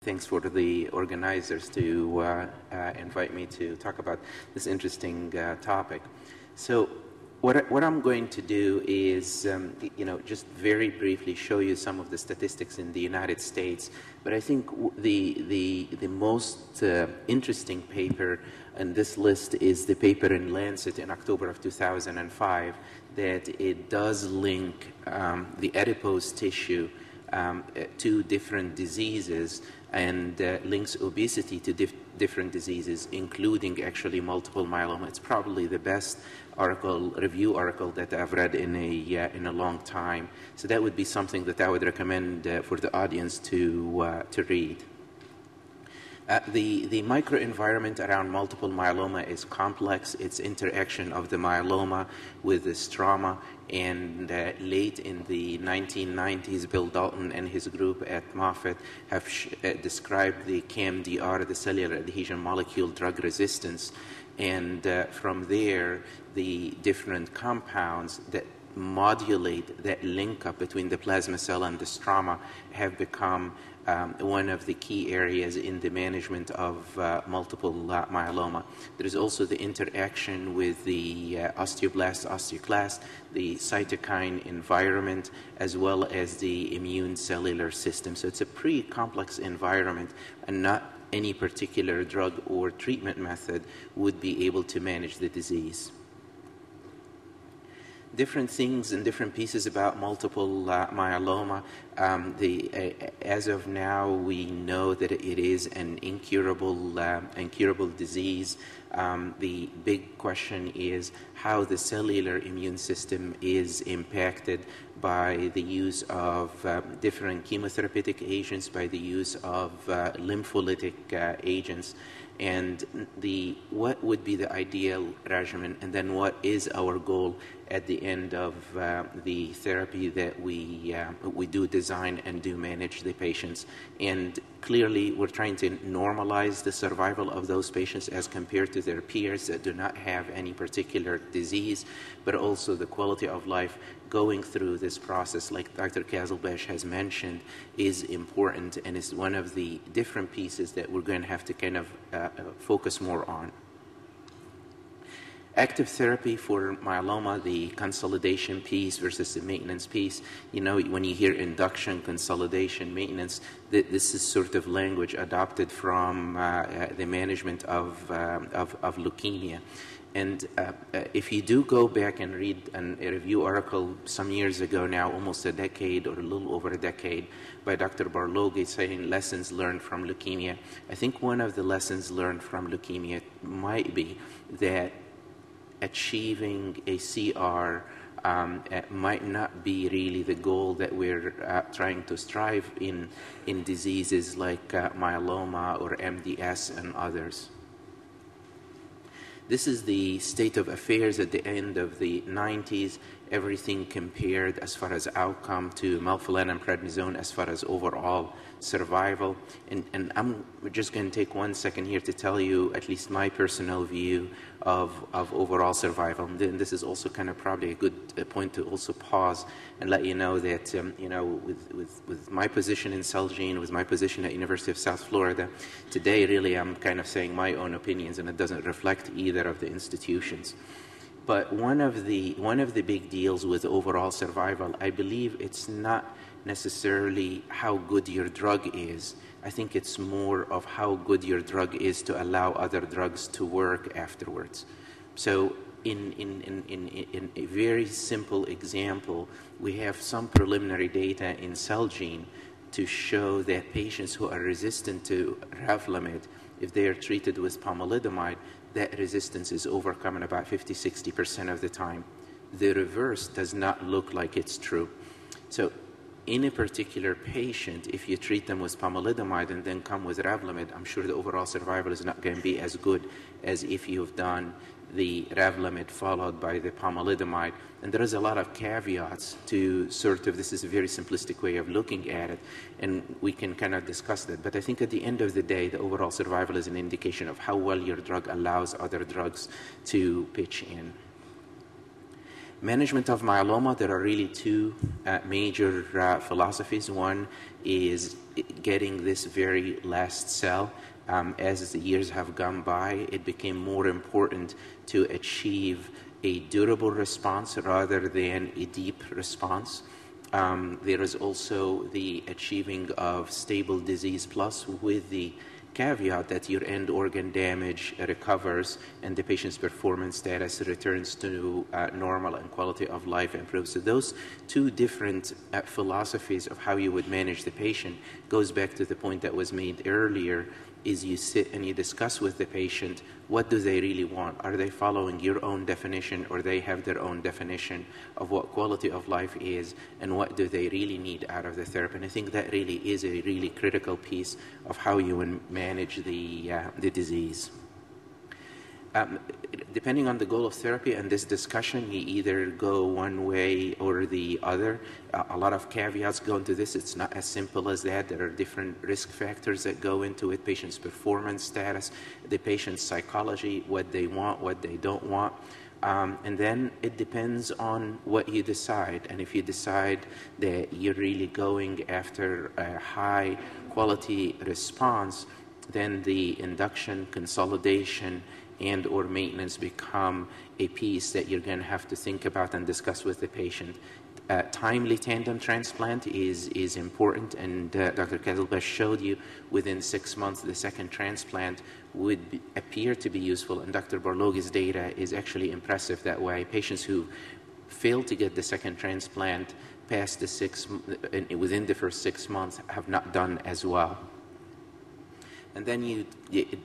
Thanks for the organizers to invite me to talk about this interesting topic. So what I'm going to do is, just very briefly show you some of the statistics in the United States. But I think the most interesting paper on this list is the paper in Lancet in October of 2005, that it does link the adipose tissue to different diseases, and links obesity to different diseases, including actually multiple myeloma. It's probably the best review article that I've read in a long time. So that would be something that I would recommend for the audience to read. The microenvironment around multiple myeloma is complex. It's interaction of the myeloma with the stroma, and late in the 1990s, Bill Dalton and his group at Moffitt have described the CAMDR, the cellular adhesion molecule drug resistance, and from there, the different compounds that modulate that link up between the plasma cell and the stroma have become one of the key areas in the management of multiple myeloma. There is also the interaction with the osteoblast, osteoclast, the cytokine environment, as well as the immune cellular system. So it's a pretty complex environment, and not any particular drug or treatment method would be able to manage the disease. Different things and different pieces about multiple myeloma. As of now, we know that it is an incurable disease. The big question is how the cellular immune system is impacted by the use of different chemotherapeutic agents, by the use of lympholytic agents, and what would be the ideal regimen, and then what is our goal at the end of the therapy that we do design and do manage the patients. And clearly, we're trying to normalize the survival of those patients as compared to their peers that do not have any particular disease, but also the quality of life going through this process, like Dr. Kazelbash has mentioned, is important, and is one of the different pieces that we're going to have to kind of focus more on. Active therapy for myeloma, the consolidation piece versus the maintenance piece. You know, when you hear induction, consolidation, maintenance, this is sort of language adopted from the management of leukemia. And if you do go back and read a review article some years ago now, almost a decade or a little over a decade, by Dr. Barloghi saying lessons learned from leukemia, I think one of the lessons learned from leukemia might be that achieving a CR might not be really the goal that we're trying to strive in diseases like myeloma or MDS and others. This is the state of affairs at the end of the 90s, everything compared as far as outcome to melphalan and prednisone as far as overall survival. And I'm just going to take 1 second here to tell you at least my personal view of overall survival. And then this is also kind of probably a good point to also pause and let you know that, with my position in Celgene, with my position at University of South Florida, today really I'm kind of saying my own opinions, and it doesn't reflect either of the institutions. But one of the big deals with overall survival, I believe it's not necessarily how good your drug is. I think it's more of how good your drug is to allow other drugs to work afterwards. So in a very simple example, we have some preliminary data in Celgene to show that patients who are resistant to Revlimid, if they are treated with pomalidomide, that resistance is overcome in about 50–60% of the time. The reverse does not look like it's true. So in a particular patient, if you treat them with pomalidomide and then come with Revlimid, I'm sure the overall survival is not going to be as good as if you've done the Revlimid followed by the pomalidomide. And there is a lot of caveats to sort of, this is a very simplistic way of looking at it, and we can kind of discuss that. But I think at the end of the day, the overall survival is an indication of how well your drug allows other drugs to pitch in. Management of myeloma, there are really two major philosophies. One is getting this very last cell. As the years have gone by, it became more important to achieve a durable response rather than a deep response. There is also the achieving of stable disease plus, with the caveat that your end organ damage recovers and the patient's performance status returns to normal and quality of life improves. So those two different philosophies of how you would manage the patient goes back to the point that was made earlier, is you sit and you discuss with the patient, what do they really want? Are they following your own definition, or they have their own definition of what quality of life is, and what do they really need out of the therapy? And I think that really is a really critical piece of how you would manage the disease. Depending on the goal of therapy and this discussion, you either go one way or the other. A lot of caveats go into this. It's not as simple as that. There are different risk factors that go into it: patient's performance status, the patient's psychology, what they want, what they don't want. And then it depends on what you decide. And if you decide that you're really going after a high quality response, then the induction, consolidation, and or maintenance become a piece that you're going to have to think about and discuss with the patient. Timely tandem transplant is important, and Dr. Kezelbesh showed you within 6 months the second transplant would appear to be useful, and Dr. Barloghi's data is actually impressive that way. Patients who failed to get the second transplant past the within the first 6 months have not done as well. And then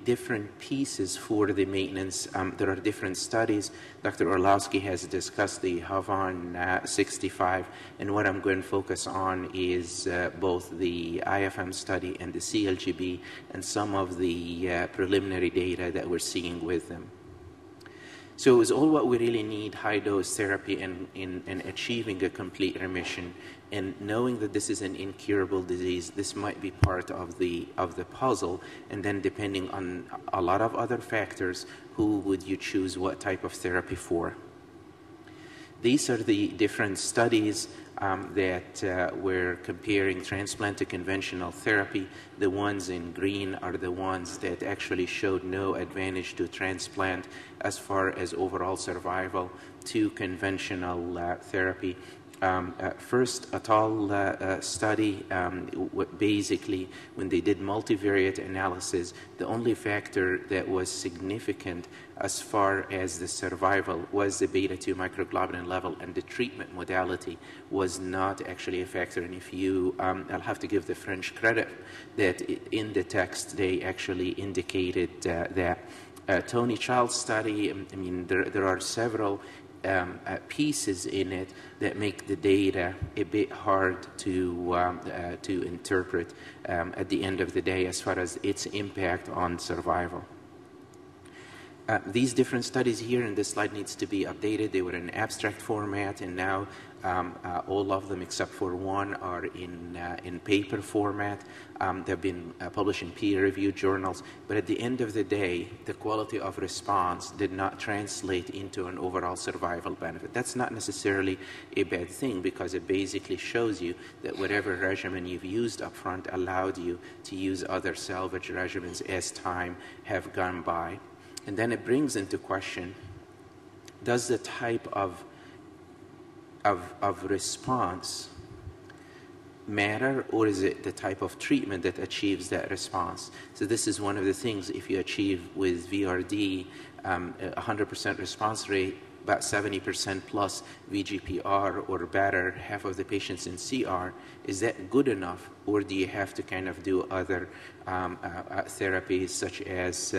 different pieces for the maintenance. There are different studies. Dr. Orlowski has discussed the HAVON 65, and what I'm going to focus on is both the IFM study and the CLGB and some of the preliminary data that we're seeing with them. So it's all what we really need: high-dose therapy and achieving a complete remission. And knowing that this is an incurable disease, this might be part of the puzzle. And then depending on a lot of other factors, who would you choose what type of therapy for? These are the different studies that we're comparing transplant to conventional therapy. The ones in green are the ones that actually showed no advantage to transplant as far as overall survival to conventional therapy. First, a tall study, basically, when they did multivariate analysis, the only factor that was significant as far as the survival was the beta-2 microglobulin level, and the treatment modality was not actually a factor. And if you, I'll have to give the French credit that in the text they actually indicated that. Tony Child's study, I mean, there are several pieces in it that make the data a bit hard to interpret at the end of the day as far as its impact on survival. These different studies here in this slide needs to be updated. They were in abstract format, and now all of them except for one are in paper format. They've been published in peer-reviewed journals. But at the end of the day, the quality of response did not translate into an overall survival benefit. That's not necessarily a bad thing, because it basically shows you that whatever regimen you've used up front allowed you to use other salvage regimens as time have gone by. And then it brings into question, does the type of response matter, or is it the type of treatment that achieves that response? So this is one of the things. If you achieve with VRD 100% response rate, about 70% plus VGPR or better, half of the patients in CR, is that good enough, or do you have to kind of do other therapies such as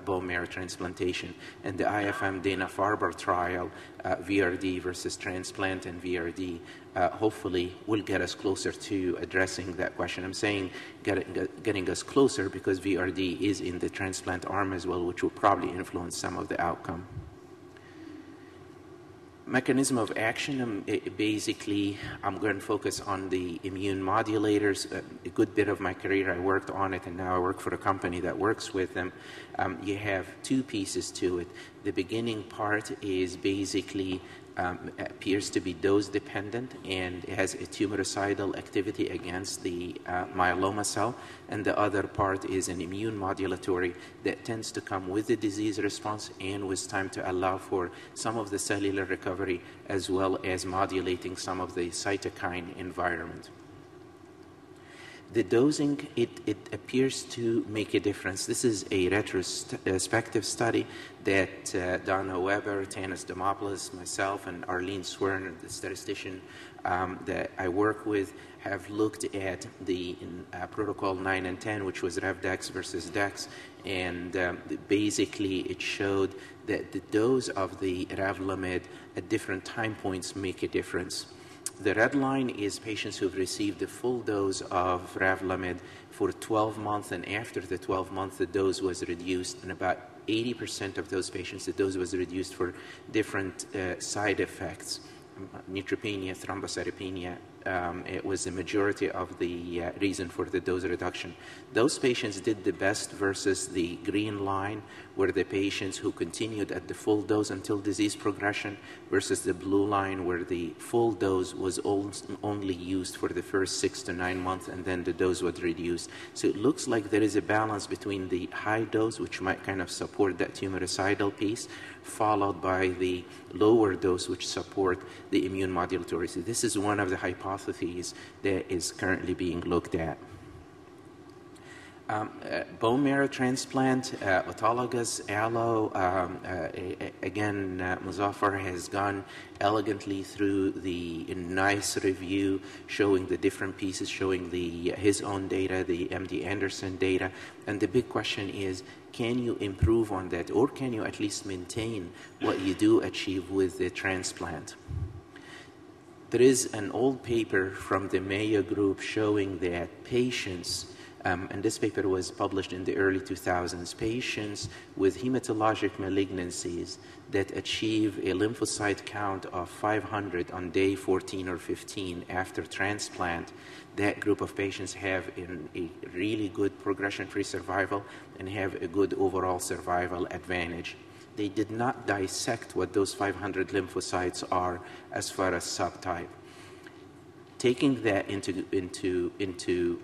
bone marrow transplantation? And the IFM Dana-Farber trial, VRD versus transplant and VRD, hopefully will get us closer to addressing that question. I'm saying getting us closer because VRD is in the transplant arm as well, which will probably influence some of the outcome. Mechanism of action, basically, I'm going to focus on the immune modulators. A good bit of my career I worked on it, and now I work for a company that works with them. You have two pieces to it. The beginning part is basically appears to be dose-dependent, and it has a tumoricidal activity against the myeloma cell, and the other part is an immune modulatory that tends to come with the disease response and with time to allow for some of the cellular recovery as well as modulating some of the cytokine environment. The dosing, it appears to make a difference. This is a retrospective study that Donna Weber, Tanis Demopoulos, myself, and Arlene Swern, the statistician that I work with, have looked at the protocol 9 and 10, which was Rev-Dex versus Dex, and basically it showed that the dose of the Revlimid at different time points make a difference. The red line is patients who've received the full dose of Revlimid for 12 months, and after the 12 months, the dose was reduced. And about 80% of those patients, the dose was reduced for different side effects, neutropenia, thrombocytopenia. It was the majority of the reason for the dose reduction. Those patients did the best versus the green line, were the patients who continued at the full dose until disease progression, versus the blue line, where the full dose was only used for the first 6 to 9 months, and then the dose was reduced. So it looks like there is a balance between the high dose, which might kind of support that tumoricidal piece, followed by the lower dose, which support the immune modulatory. So this is one of the hypotheses that is currently being looked at. Bone marrow transplant, autologous, allo, again, Muzaffar has gone elegantly through the nice review showing the different pieces, showing his own data, the MD Anderson data, and the big question is, can you improve on that, or can you at least maintain what you do achieve with the transplant? There is an old paper from the Mayo group showing that patients, and this paper was published in the early 2000s, patients with hematologic malignancies that achieve a lymphocyte count of 500 on day 14 or 15 after transplant, that group of patients have a really good progression-free survival and have a good overall survival advantage. They did not dissect what those 500 lymphocytes are as far as subtype. Taking that into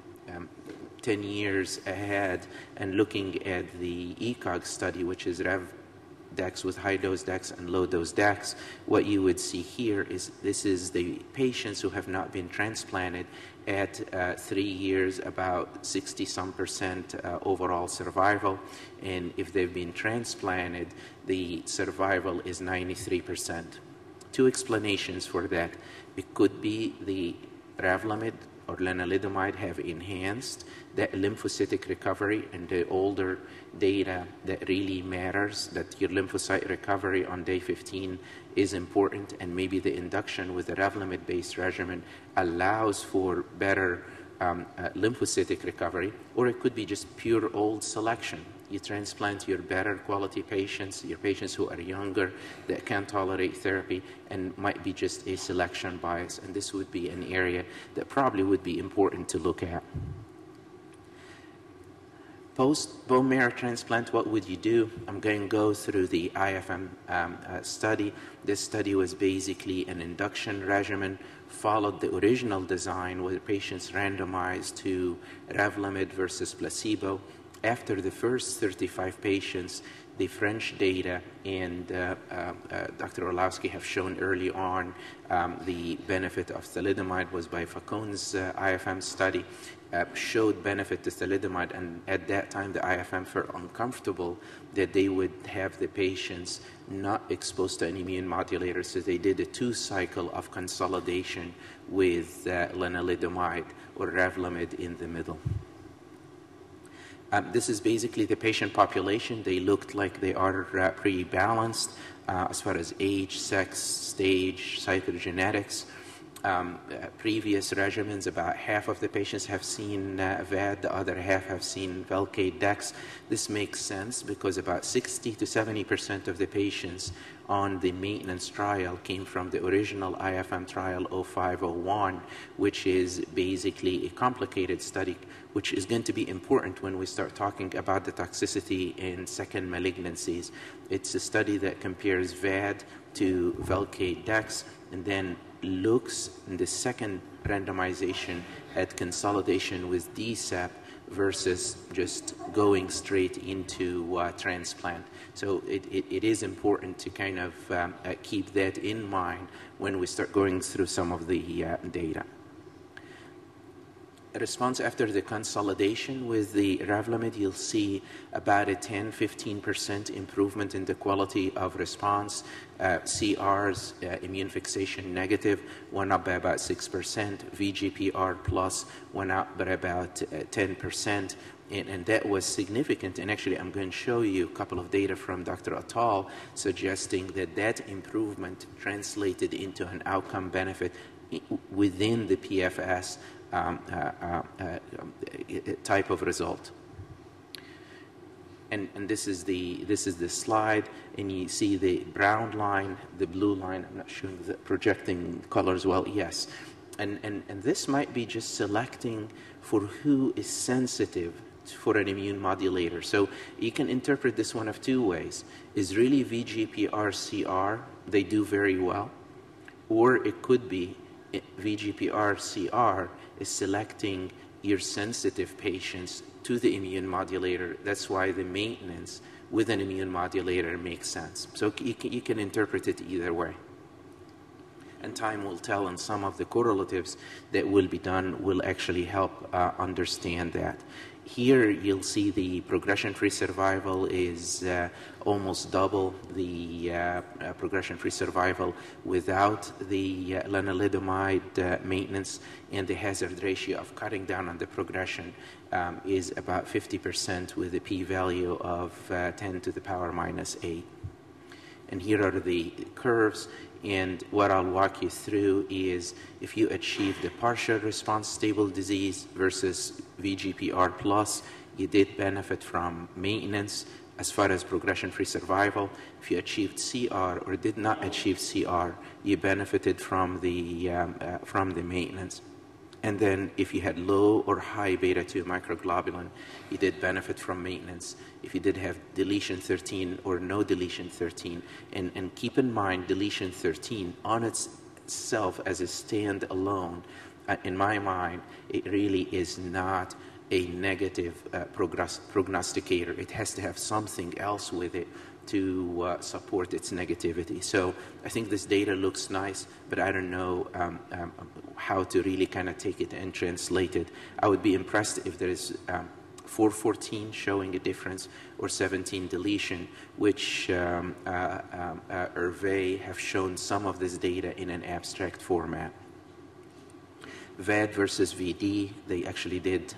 10 years ahead and looking at the ECOG study, which is Rev-Dex with high-dose Dex and low-dose Dex, what you would see here is this is the patients who have not been transplanted at 3 years, about 60-some% overall survival. And if they've been transplanted, the survival is 93%. Two explanations for that. It could be the Revlimid or lenalidomide have enhanced that lymphocytic recovery, and the older data that really matters, that your lymphocyte recovery on day 15 is important, and maybe the induction with the Revlimid-based regimen allows for better lymphocytic recovery, or it could be just pure old selection. You transplant your better quality patients, your patients who are younger that can tolerate therapy, and might be just a selection bias, and this would be an area that probably would be important to look at. Post bone marrow transplant, what would you do? I'm going to go through the IFM study. This study was basically an induction regimen, followed the original design where patients randomized to Revlimid versus placebo. After the first 35 patients, the French data and Dr. Orlowski have shown early on the benefit of thalidomide was by Facon's IFM study, showed benefit to thalidomide, and at that time the IFM felt uncomfortable that they would have the patients not exposed to an immune modulator, so they did a 2-cycle of consolidation with lenalidomide or Revlimid in the middle. This is basically the patient population. They looked like they are pretty balanced as far as age, sex, stage, cytogenetics. previous regimens, about half of the patients have seen VAD, the other half have seen Velcade Dex. This makes sense because about 60 to 70% of the patients on the maintenance trial came from the original IFM trial 0501, which is basically a complicated study, which is going to be important when we start talking about the toxicity in second malignancies. It's a study that compares VAD to Velcade Dex and then looks in the second randomization at consolidation with DSAP versus just going straight into transplant. So it is important to kind of keep that in mind when we start going through some of the data. A response after the consolidation with the Revlimid, you'll see about a 10-15% improvement in the quality of response. CRs, immune fixation negative, went up by about 6%. VGPR plus went up by about 10%. And that was significant. And actually, I'm going to show you a couple of data from Dr. Attal suggesting that that improvement translated into an outcome benefit within the PFS type of result. And this is the slide, and you see the brown line, the blue line. I'm not sure the projecting colors well. Yes, and this might be just selecting for who is sensitive for an immune modulator. So you can interpret this one of two ways: is really VGPR-CR, they do very well, or it could be VGPR-CR is selecting your sensitive patients to the immune modulator. That's why the maintenance with an immune modulator makes sense. So you can interpret it either way. And time will tell, and some of the correlatives that will be done will actually help understand that. Here you'll see the progression-free survival is almost double the progression-free survival without the lenalidomide maintenance, and the hazard ratio of cutting down on the progression is about 50% with a p-value of 10 to the power minus 8. And here are the curves. And what I'll walk you through is if you achieve the partial response stable disease versus VGPR plus, you did benefit from maintenance as far as progression-free survival. If you achieved CR or did not achieve CR, you benefited from the maintenance. And then if you had low or high beta-2 microglobulin, you did benefit from maintenance. If you did have deletion 13 or no deletion 13, and keep in mind deletion 13 on itself as a standalone, in my mind, it really is not a negative prognosticator. It has to have something else with it to support its negativity. So I think this data looks nice, but I don't know how to really kind of take it and translate it. I would be impressed if there is 414 showing a difference or 17 deletion, which Hervé have shown some of this data in an abstract format. VAD versus VD, they actually did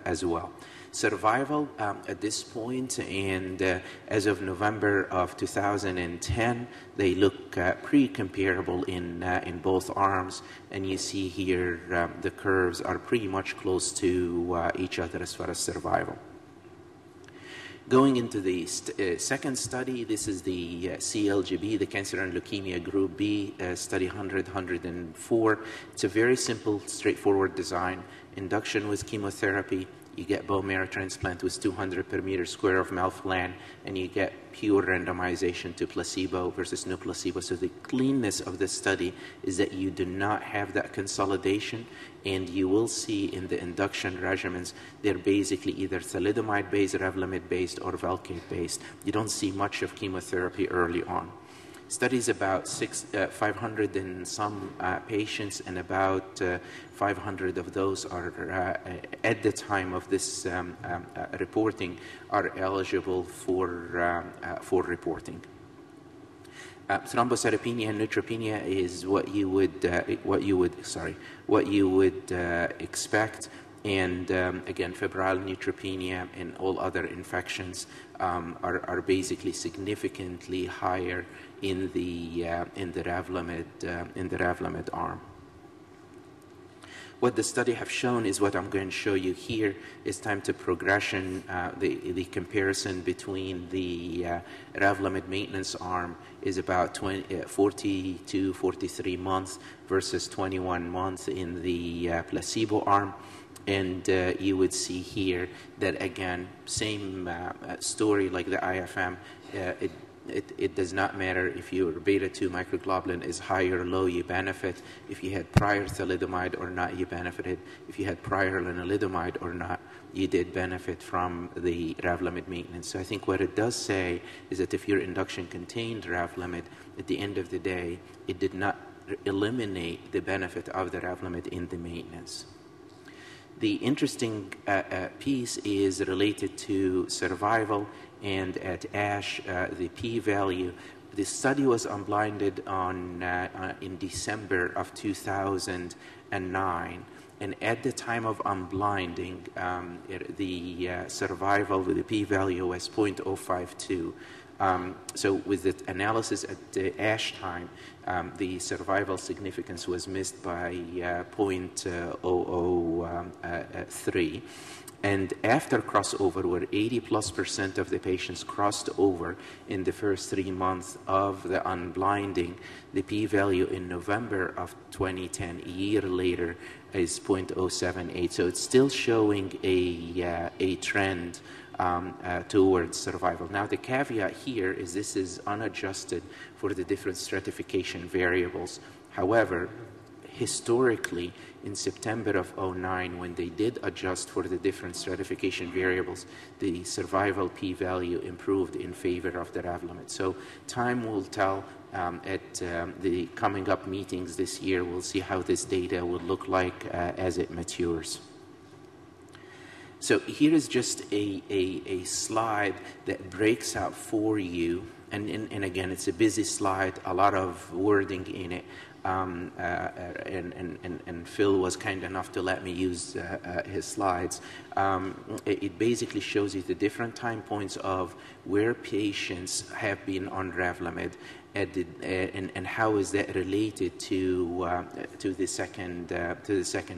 as well. Survival at this point, and as of November of 2010, they look pretty comparable in both arms, and you see here the curves are pretty much close to each other as far as survival. Going into the second study, this is the CLGB, the Cancer and Leukemia Group B, study 100-104. It's a very simple, straightforward design. Induction with chemotherapy. You get bone marrow transplant with 200 per meter square of melphalan, and you get pure randomization to placebo versus no placebo. So the cleanness of the study is that you do not have that consolidation, and you will see in the induction regimens, they're basically either thalidomide-based, Revlimid-based, or Velcade-based. You don't see much of chemotherapy early on. Studies about 500 and some patients, and about 500 of those are, at the time of this reporting, are eligible for reporting. Thrombocytopenia and neutropenia is what you would expect. And again, febrile neutropenia and all other infections are basically significantly higher in the Revlimid arm. What the study have shown is what I'm going to show you here is time to progression, the comparison between the Revlimid maintenance arm is about 40 to 43 months versus 21 months in the placebo arm. And you would see here that, again, same story like the IFM. It does not matter if your beta-2 microglobulin is high or low, you benefit. If you had prior thalidomide or not, you benefited. If you had prior lenalidomide or not, you did benefit from the Revlimid maintenance. So I think what it does say is that if your induction contained Revlimid, at the end of the day, it did not eliminate the benefit of the Revlimid in the maintenance. The interesting piece is related to survival, and at ASH, the p-value. The study was unblinded in December of 2009, and at the time of unblinding, the survival with the p-value was 0.052. So with the analysis at the ASH time, the survival significance was missed by 0.003. And after crossover, where 80+% of the patients crossed over in the first 3 months of the unblinding, the p-value in November of 2010, a year later, is 0.078. So it's still showing a trend towards survival. Now, the caveat here is this is unadjusted for the different stratification variables. However, historically, in September of 2009, when they did adjust for the different stratification variables, the survival p-value improved in favor of the Revlimid. So time will tell. At the coming up meetings this year, we'll see how this data will look like as it matures. So here is just a slide that breaks out for you, and again, it's a busy slide, a lot of wording in it. And Phil was kind enough to let me use his slides. It basically shows you the different time points of where patients have been on Revlimid, and how is that related to the second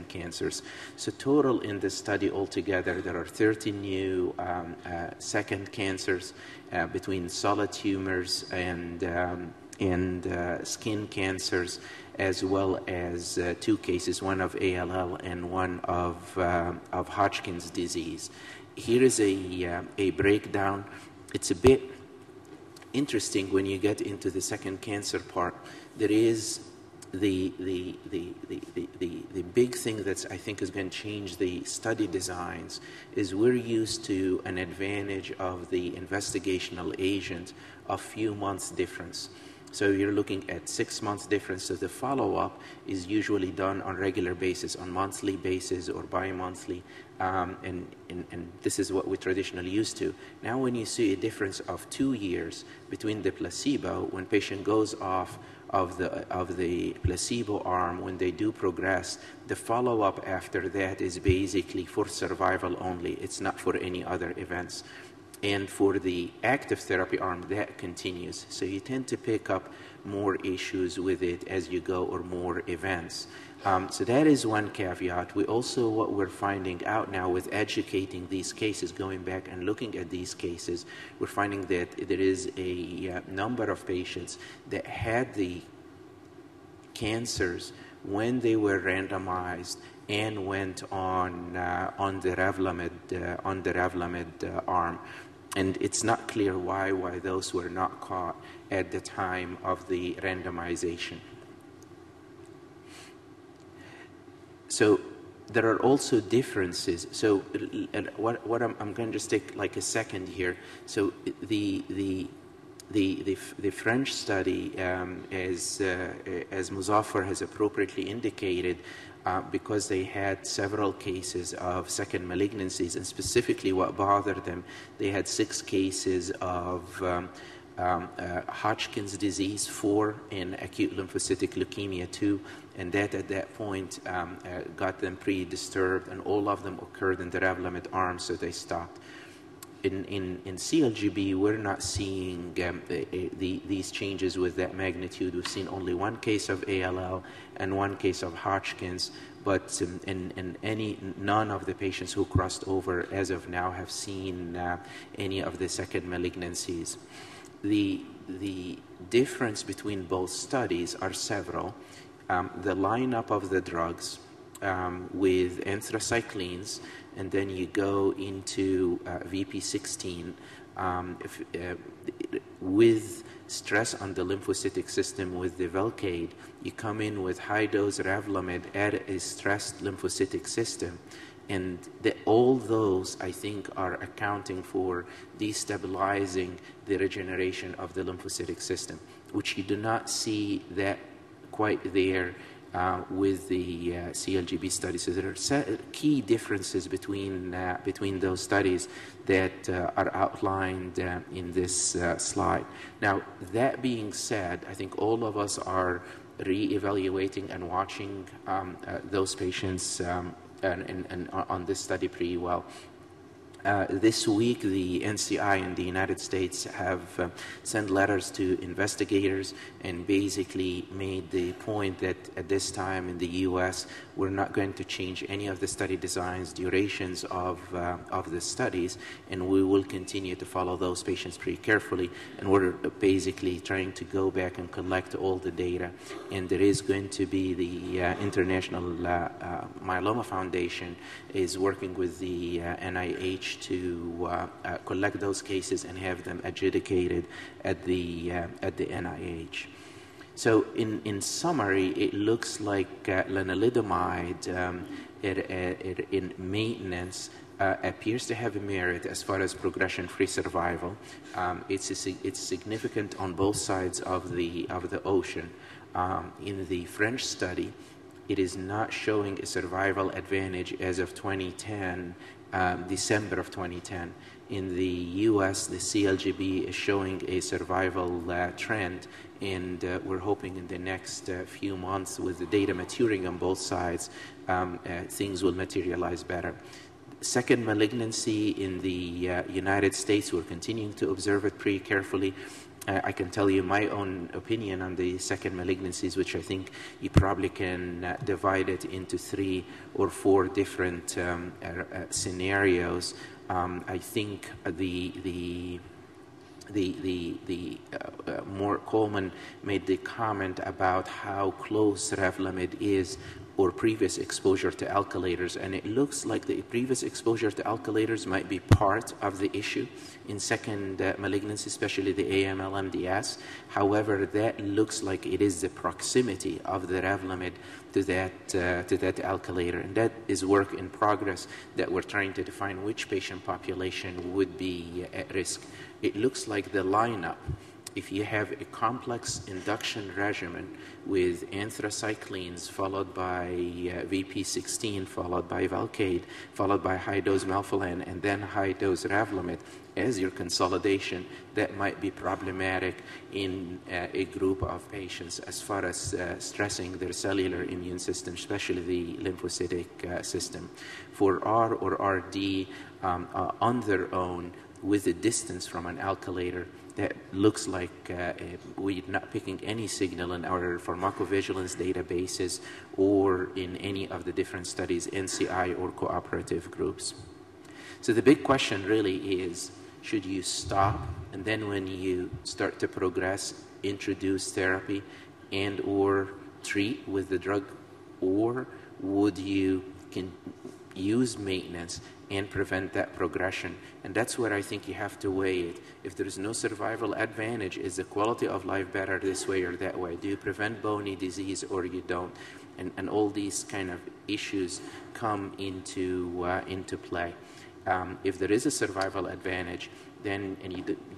cancers. So total in the study altogether, there are 30 new second cancers between solid tumors and skin cancers, as well as 2 cases, one of ALL and one of Hodgkin's disease. Here is a breakdown. It's a bit interesting when you get into the second cancer part. There is the big thing that I think is going to change the study designs is we're used to an advantage of the investigational agent of few months difference. So you're looking at 6 months difference. So the follow-up is usually done on regular basis, on monthly basis or bi-monthly, and this is what we traditionally used to. Now when you see a difference of 2 years between the placebo, when patient goes off of the placebo arm, when they do progress, the follow-up after that is basically for survival only. It's not for any other events. And for the active therapy arm, that continues. So you tend to pick up more issues with it as you go, or more events. So that is one caveat. We also, what we're finding out now with educating these cases, going back and looking at these cases, we're finding that there is a number of patients that had the cancers when they were randomized and went on the Revlimid arm. And it's not clear why those were not caught at the time of the randomization. So there are also differences. So what I'm going to just take like a second here. So the French study, as Muzaffar has appropriately indicated, because they had several cases of second malignancies, and specifically what bothered them, they had 6 cases of Hodgkin's disease 4 and acute lymphocytic leukemia 2, and that at that point got them pre-disturbed, and all of them occurred in the Revlimid arm, so they stopped. In CLGB, we're not seeing these changes with that magnitude. We've seen only one case of ALL and one case of Hodgkin's, but none of the patients who crossed over as of now have seen any of the second malignancies. The difference between both studies are several. The lineup of the drugs with anthracyclines, and then you go into VP16 with stress on the lymphocytic system with the Velcade. You come in with high-dose Revlimid at a stressed lymphocytic system, and all those, I think, are accounting for destabilizing the regeneration of the lymphocytic system, which you do not see that quite there with the CLGB studies. So there are key differences between those studies that are outlined in this slide. Now, that being said, I think all of us are re-evaluating and watching those patients and on this study pretty well. This week, the NCI in the United States have sent letters to investigators and basically made the point that at this time in the U.S., we're not going to change any of the study designs, durations of the studies, and we will continue to follow those patients pretty carefully. And we're basically trying to go back and collect all the data. And there is going to be the International Myeloma Foundation is working with the NIH to collect those cases and have them adjudicated at the NIH. So in summary, it looks like lenalidomide in maintenance appears to have a merit as far as progression-free survival. It's significant on both sides of the ocean. In the French study, it is not showing a survival advantage as of 2010, December of 2010. In the U.S., the CLGB is showing a survival trend, and we're hoping in the next few months, with the data maturing on both sides, things will materialize better. Second malignancy in the United States, we're continuing to observe it pretty carefully. I can tell you my own opinion on the second malignancies, which I think you probably can divide it into 3 or 4 different scenarios. I think the more Coleman made the comment about how close Revlimid is or previous exposure to alkylators, and it looks like the previous exposure to alkylators might be part of the issue in second malignancy, especially the AML-MDS. However, that looks like it is the proximity of the Revlimid to that alkylator, and that is work in progress that we're trying to define which patient population would be at risk. It looks like the lineup, if you have a complex induction regimen with anthracyclines followed by VP16, followed by Velcade, followed by high-dose melphalan, and then high-dose Revlimid as your consolidation, that might be problematic in a group of patients as far as stressing their cellular immune system, especially the lymphocytic system. For R or RD on their own, with a distance from an alkylator, that looks like we're not picking any signal in our pharmacovigilance databases or in any of the different studies, NCI or cooperative groups. So the big question really is, should you stop, and then when you start to progress, introduce therapy and or treat with the drug, or would you use maintenance and prevent that progression? And that's where I think you have to weigh it. If there is no survival advantage, is the quality of life better this way or that way? Do you prevent bony disease or you don't? And all these kind of issues come into play. If there is a survival advantage, then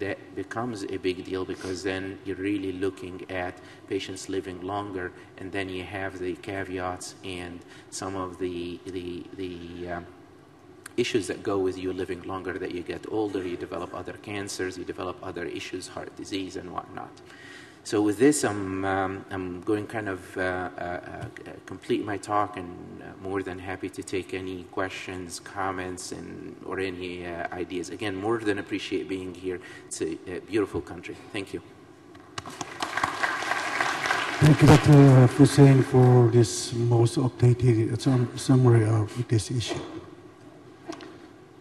that becomes a big deal, because then you're really looking at patients living longer, and then you have the caveats and some of the issues that go with you living longer, that you get older, you develop other cancers, you develop other issues, heart disease and whatnot. So with this, I'm going kind of complete my talk, and more than happy to take any questions, comments, or any ideas. Again, more than appreciate being here. It's a beautiful country. Thank you. Thank you, Dr. Hussein, for this most updated summary of this issue.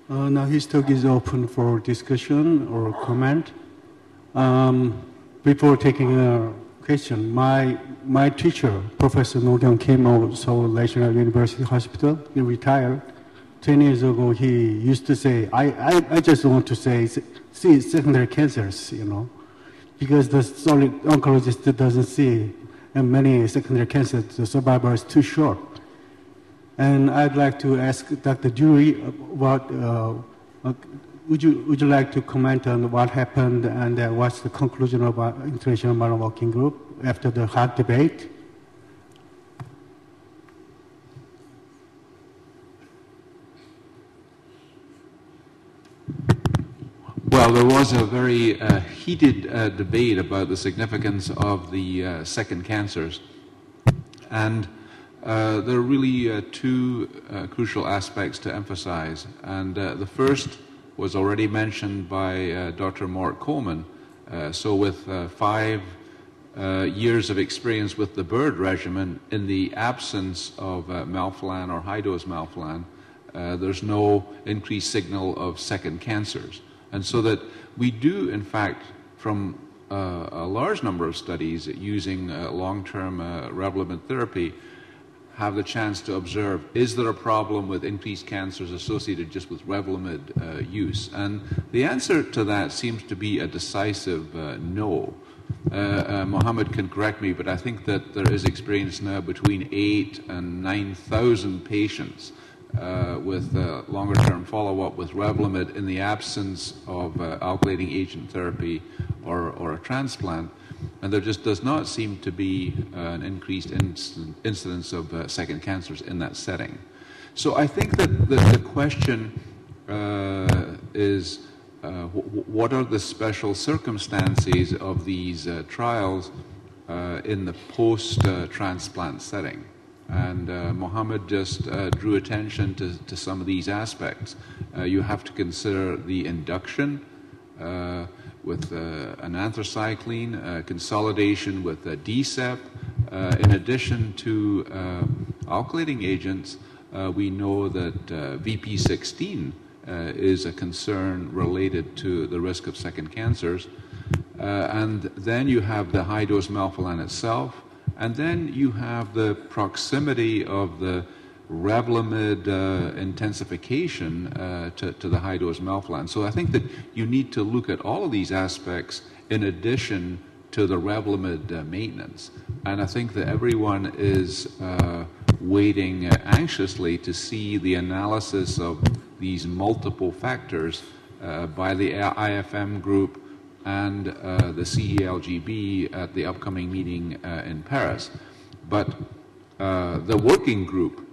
Now his talk is open for discussion or comment. Before taking a question, my teacher, Professor No-Kyung Kim of Seoul National University Hospital, he retired 10 years ago. He used to say, I just want to see secondary cancers, you know, because the solid oncologist doesn't see and many secondary cancers, the survival is too short. And I'd like to ask Dr. Dewey about would you like to comment on what happened and what's the conclusion of our International Myeloma Working Group after the hot debate? Well, there was a very heated debate about the significance of the second cancers. And there are really two crucial aspects to emphasize. And the first was already mentioned by Dr. Mark Coleman. So with 5 years of experience with the BIRD regimen, in the absence of melphalan or high-dose melphalan, there's no increased signal of second cancers. And so that we do, in fact, from a large number of studies using long-term Revlimid therapy, have the chance to observe, is there a problem with increased cancers associated just with Revlimid use? And the answer to that seems to be a decisive no. Mohammed can correct me, but I think that there is experience now between 8,000 and 9,000 patients with longer-term follow-up with Revlimid in the absence of alkylating agent therapy or a transplant. And there just does not seem to be an increased incidence of second cancers in that setting. So I think that the question is what are the special circumstances of these trials in the post-transplant setting? And Mohammed just drew attention to some of these aspects. You have to consider the induction with an anthracycline, consolidation with a DCEP. In addition to alkylating agents, we know that VP16 is a concern related to the risk of second cancers. And then you have the high-dose melphalan itself, and then you have the proximity of the Revlimid intensification to the high-dose melphalan. So I think that you need to look at all of these aspects in addition to the Revlimid maintenance. And I think that everyone is waiting anxiously to see the analysis of these multiple factors by the IFM group and the CELGB at the upcoming meeting in Paris. But the working group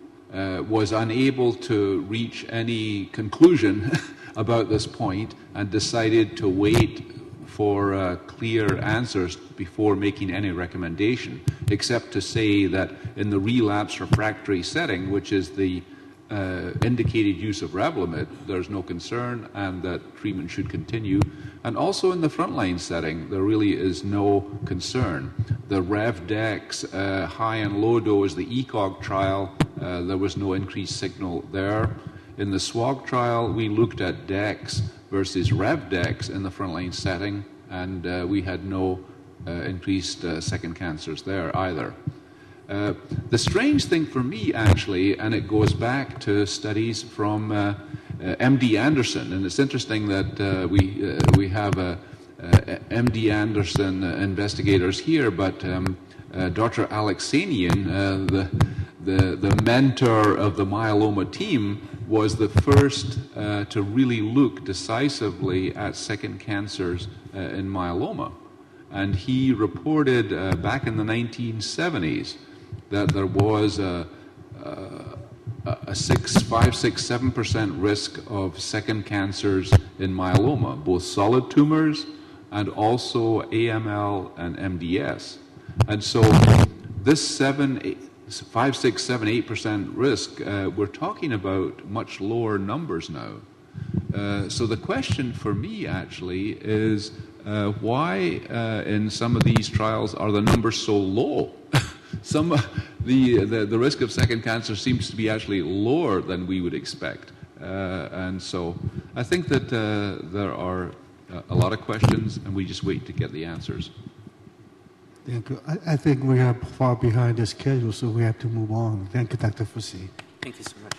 was unable to reach any conclusion about this point and decided to wait for clear answers before making any recommendation, except to say that in the relapse refractory setting, which is the indicated use of Revlimid, there's no concern and that treatment should continue. And also in the frontline setting, there really is no concern. The RevDex high and low dose, the ECOG trial, there was no increased signal there. In the SWOG trial, we looked at DEX versus RevDex in the frontline setting, and we had no increased second cancers there either. The strange thing for me, actually, and it goes back to studies from MD Anderson, and it's interesting that we have MD Anderson investigators here, but Dr. Alexanian, the mentor of the myeloma team, was the first to really look decisively at second cancers in myeloma. And he reported back in the 1970s that there was 5, 6, 7% risk of second cancers in myeloma, both solid tumors and also AML and MDS. And so this 5, 6, 7, 8% risk, we're talking about much lower numbers now. So the question for me actually is why in some of these trials are the numbers so low? The risk of second cancer seems to be actually lower than we would expect. And so I think that there are a lot of questions and we just wait to get the answers. Thank you. I think we are far behind the schedule, so we have to move on. Thank you, Dr. Hussein. Thank you so much.